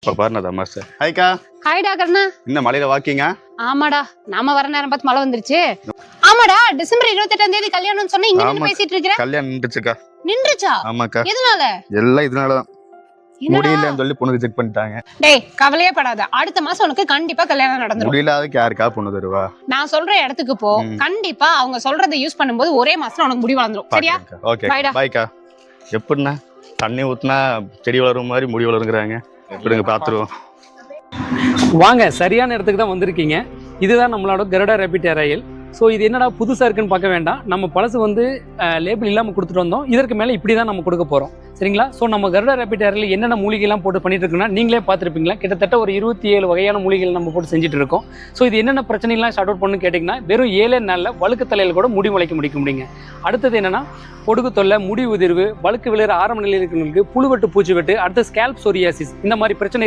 இப்ப பாருங்க தமாஷ். ஹாய்க்கா. ஹாய்டா கர்ணா. இந்த மலையில வாக்கிங்க? ஆமாடா, நாம வர நேரம் பார்த்து மழை வந்துருச்சு. ஆமாடா, டிசம்பர் 28ஆம் தேதி கல்யாணம்னு சொன்னா இங்க நின்னு பேசிட்டு இருக்கற. கல்யாணம் நின்றுச்சுக்கா. நின்றுச்சா? ஆமாக்கா. எதனால? எல்லாம் இதனாலதான். முடியலன்னு சொல்லி பொண்ணு ரிஜெக்ட் பண்ணிட்டாங்க. டேய் கவலையே படாத, அடுத்த மாசம் உனக்கு கண்டிப்பா கல்யாணம் நடந்துரும். முடியலதுக்கு யாருக்கா பொண்ணு தருவா? நான் சொல்ற இடத்துக்கு போ, கண்டிப்பா அவங்க சொல்றதை யூஸ் பண்ணும்போது ஒரே மாசத்துல உனக்கு முடி வளந்துரும். சரியா? ஓகே பாய்க்கா. எப்படின்னா தண்ணி ஊத்துனா செடி வளரும் மாதிரி முடி வளருங்கிறாங்க. எப்படிங்க பாத்துருவோம். வாங்க, சரியான இடத்துக்கு தான் வந்திருக்கீங்க. இதுதான் நம்மளோட கருடா ரேபிட் ஏர் ஆயில். ஸோ இது என்னடா புதுசாக இருக்குன்னு பார்க்க வேண்டாம். நம்ம பழசு வந்து லேபிள் இல்லாமல் கொடுத்துட்டு வந்தோம். இதற்கு மேலே இப்படி தான் நம்ம கொடுக்க போகிறோம். சரிங்களா? ஸோ நம்ம கருடா ரேபிட் ஏரில் என்னென்ன மூலிகைலாம் போட்டு பண்ணிட்டு இருக்குன்னா நீங்களே பார்த்துருப்பீங்களா. கிட்டத்தட்ட ஒரு 27 வகையான மூலிகைகள் நம்ம போட்டு செஞ்சுட்டு இருக்கோம். ஸோ இது என்னென்ன பிரச்சனைலாம் ஷார்ட் அவுட் பண்ணு கேட்டிங்கன்னா வெறும் 7 நாளில் வழுக்கு தலையில் கூட முடி முளைக்க முடியுங்க. அடுத்தது என்னென்னா பொடுகு தொல்லை, முடி உதிர்வு, வழுக்கு விழுற ஆரம்ப நிலையில் இருக்கிறவங்களுக்கு புழுவெட்டு, பூச்சி வெட்டு, அடுத்து ஸ்கேல்ப் சொரியாசிஸ், இந்த மாதிரி பிரச்சனை